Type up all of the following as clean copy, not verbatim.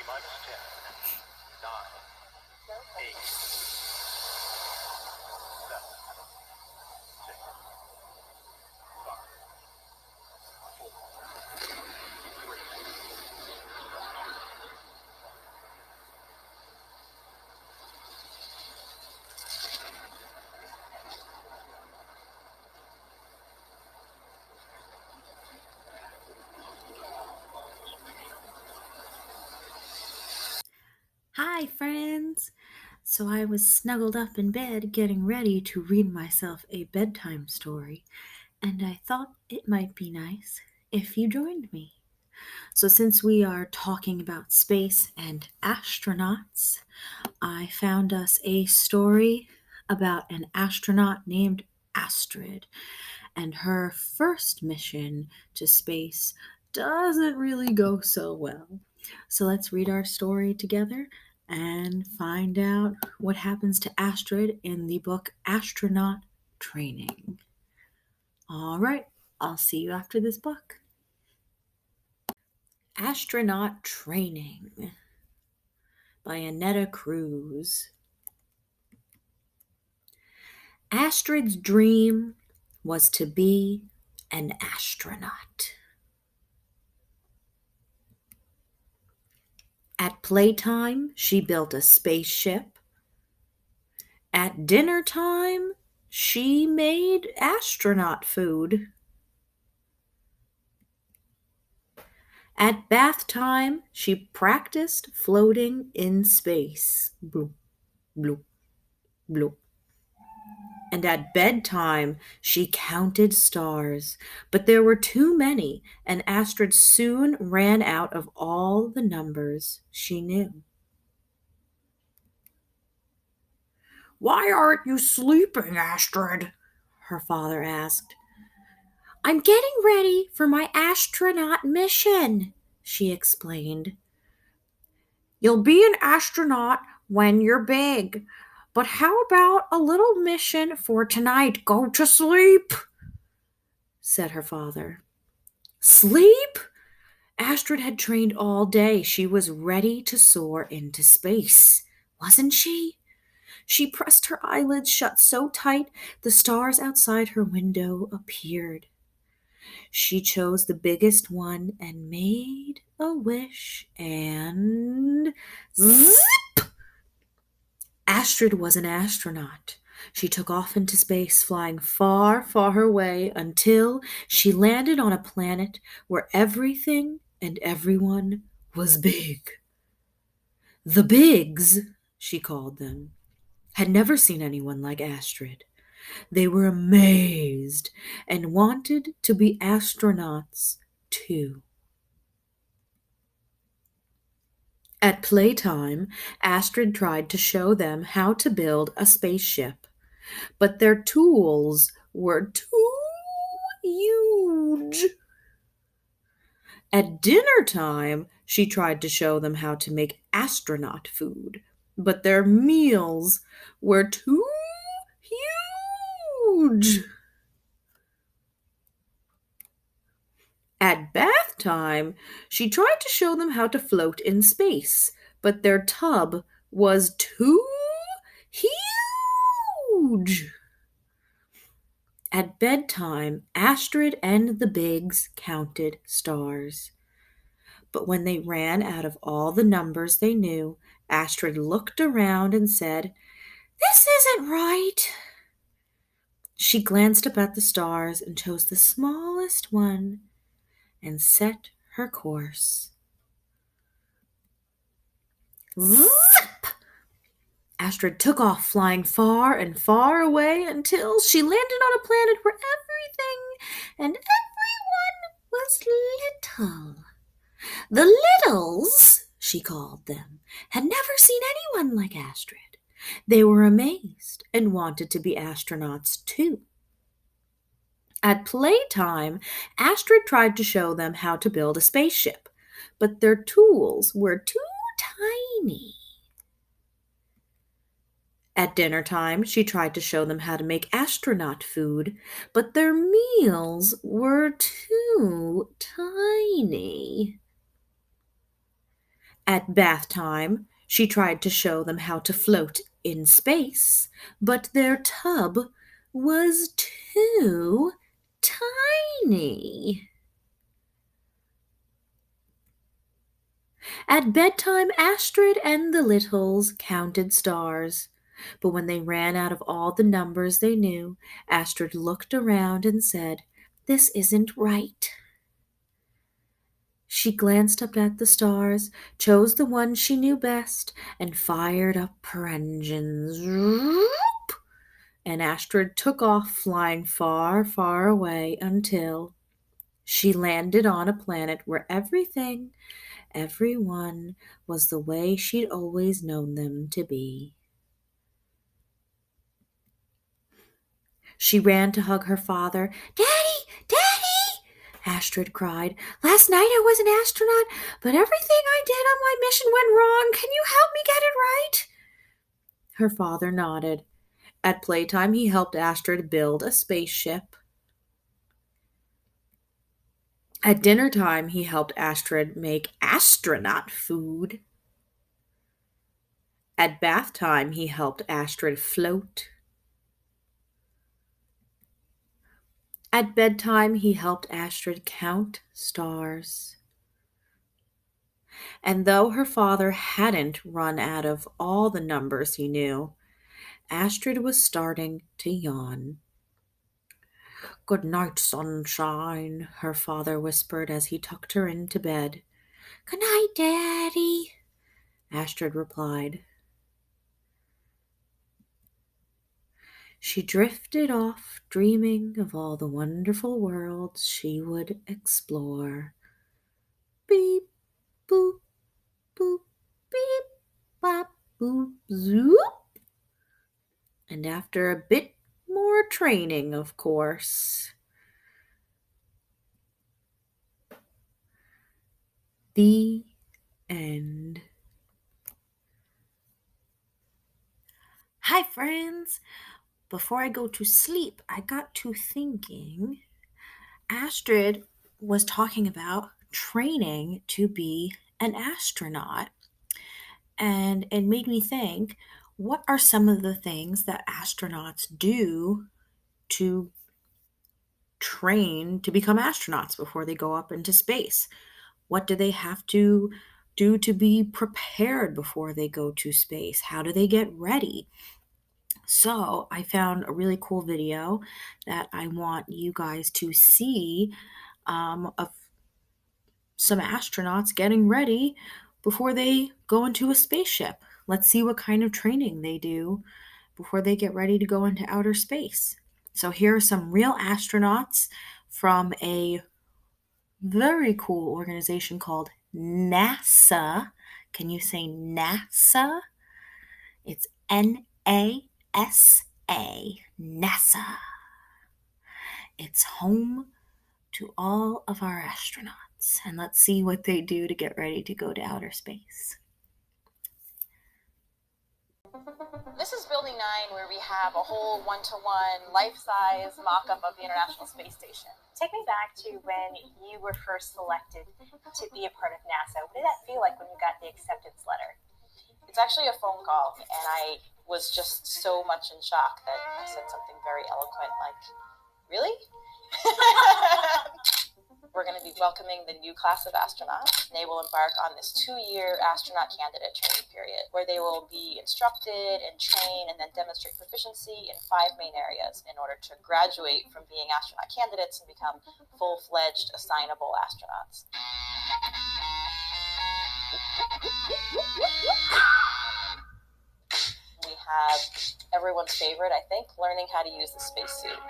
minus 10, 9, 8, 7, 6, 5, 4, 3. Hi, friends! So I was snuggled up in bed getting ready to read myself a bedtime story, and I thought it might be nice if you joined me. So, since we are talking about space and astronauts, I found us a story about an astronaut named Astrid, and her first mission to space doesn't really go so well. So let's read our story together and find out what happens to Astrid in the book Astronaut Training. All right, I'll see you after this book. Astronaut Training by Annetta Cruz. Astrid's dream was to be an astronaut. At playtime, she built a spaceship. At dinner time, she made astronaut food. At bath time, she practiced floating in space. Bloop, bloop, bloop. And at bedtime, she counted stars. But there were too many, and Astrid soon ran out of all the numbers she knew. "Why aren't you sleeping, Astrid?" her father asked. "I'm getting ready for my astronaut mission," she explained. "You'll be an astronaut when you're big. But how about a little mission for tonight? Go to sleep," said her father. Sleep? Astrid had trained all day. She was ready to soar into space, wasn't she? She pressed her eyelids shut so tight the stars outside her window appeared. She chose the biggest one and made a wish, and zip! Astrid was an astronaut. She took off into space, flying far, far away until she landed on a planet where everything and everyone was big. The Bigs, she called them, had never seen anyone like Astrid. They were amazed and wanted to be astronauts too. At playtime, Astrid tried to show them how to build a spaceship, but their tools were too huge. At dinner time, she tried to show them how to make astronaut food, but their meals were too huge. At bath time, she tried to show them how to float in space, but their tub was too huge. At bedtime, Astrid and the Bigs counted stars. But when they ran out of all the numbers they knew, Astrid looked around and said, "This isn't right." She glanced up at the stars and chose the smallest one and set her course. Zip! Astrid took off, flying far and far away until she landed on a planet where everything and everyone was little. The Littles, she called them, had never seen anyone like Astrid. They were amazed and wanted to be astronauts too. At playtime, Astrid tried to show them how to build a spaceship, but their tools were too tiny. At dinner time, she tried to show them how to make astronaut food, but their meals were too tiny. At bath time, she tried to show them how to float in space, but their tub was too tiny. At bedtime, Astrid and the littles counted stars. But when they ran out of all the numbers they knew, Astrid looked around and said, "This isn't right." She glanced up at the stars, chose the one she knew best, and fired up her engines. Zoop! And Astrid took off, flying far, far away until she landed on a planet where everyone was the way she'd always known them to be. She ran to hug her father. "Daddy! Daddy!" Astrid cried. "Last night I was an astronaut, but everything I did on my mission went wrong. Can you help me get it right?" Her father nodded. At playtime, he helped Astrid build a spaceship. At dinner time, he helped Astrid make astronaut food. At bath time, he helped Astrid float. At bedtime, he helped Astrid count stars. And though her father hadn't run out of all the numbers he knew, Astrid was starting to yawn. "Good night, sunshine," her father whispered as he tucked her into bed. "Good night, Daddy," Astrid replied. She drifted off, dreaming of all the wonderful worlds she would explore. Beep, boop, boop, beep, bop, boop, zoop. And after a bit more training, of course. The end. Hi, friends. Before I go to sleep, I got to thinking. Astrid was talking about training to be an astronaut. And it made me think, what are some of the things that astronauts do to train to become astronauts before they go up into space? What do they have to do to be prepared before they go to space? How do they get ready? So I found a really cool video that I want you guys to see of some astronauts getting ready before they go into a spaceship. Let's see what kind of training they do before they get ready to go into outer space. So here are some real astronauts from a very cool organization called NASA. Can you say NASA? It's NASA, NASA. It's home to all of our astronauts. And let's see what they do to get ready to go to outer space. This is Building 9, where we have a whole one-to-one, life-size mock-up of the International Space Station. Take me back to when you were first selected to be a part of NASA. What did that feel like when you got the acceptance letter? It's actually a phone call, and I was just so much in shock that I said something very eloquent like, "Really?" We're going to be welcoming the new class of astronauts. They will embark on this 2-year astronaut candidate training period, where they will be instructed and trained and then demonstrate proficiency in 5 main areas in order to graduate from being astronaut candidates and become full-fledged assignable astronauts. We have everyone's favorite, I think, learning how to use the spacesuit.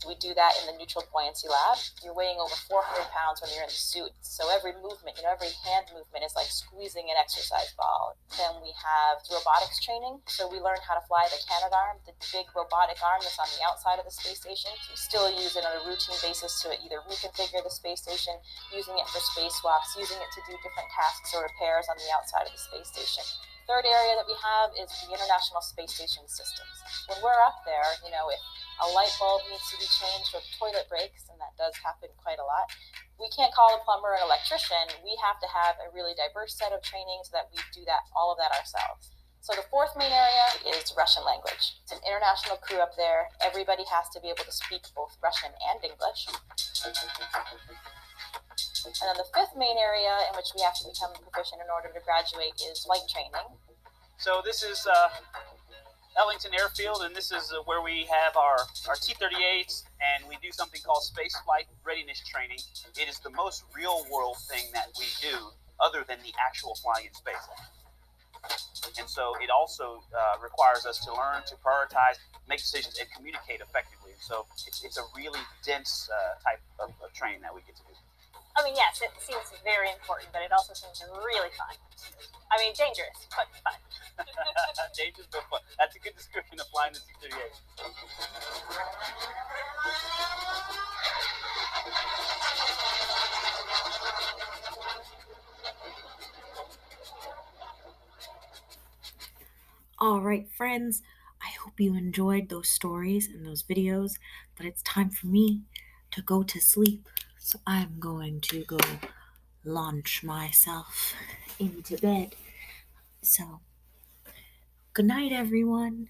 We do that in the neutral buoyancy lab. You're weighing over 400 pounds when you're in the suit. So every movement, every hand movement is like squeezing an exercise ball. Then we have robotics training. So we learn how to fly the Canadarm, the big robotic arm that's on the outside of the space station. We still use it on a routine basis to either reconfigure the space station, using it for spacewalks, using it to do different tasks or repairs on the outside of the space station. Third area that we have is the International Space Station systems. When we're up there, if a light bulb needs to be changed or the toilet breaks, and that does happen quite a lot, We can't call a plumber or an electrician. We have to have a really diverse set of training so that we do all of that ourselves. So the fourth main area is Russian language. It's an international crew up there. Everybody has to be able to speak both Russian and English. And then the fifth main area in which we have to become proficient in order to graduate is flight training. So this is Ellington Airfield, and this is where we have our T-38s, and we do something called space flight readiness training. It is the most real-world thing that we do other than the actual flying in space. And so it also requires us to learn to prioritize, make decisions, and communicate effectively. So it's a really dense type of training that we get to do. I mean, yes, it seems very important, but it also seems really fun. I mean, dangerous, but fun. Dangerous, but fun. That's a good description of flying the T-38. All right, friends, I hope you enjoyed those stories and those videos, but it's time for me to go to sleep. So I'm going to go launch myself into bed. So, good night, everyone.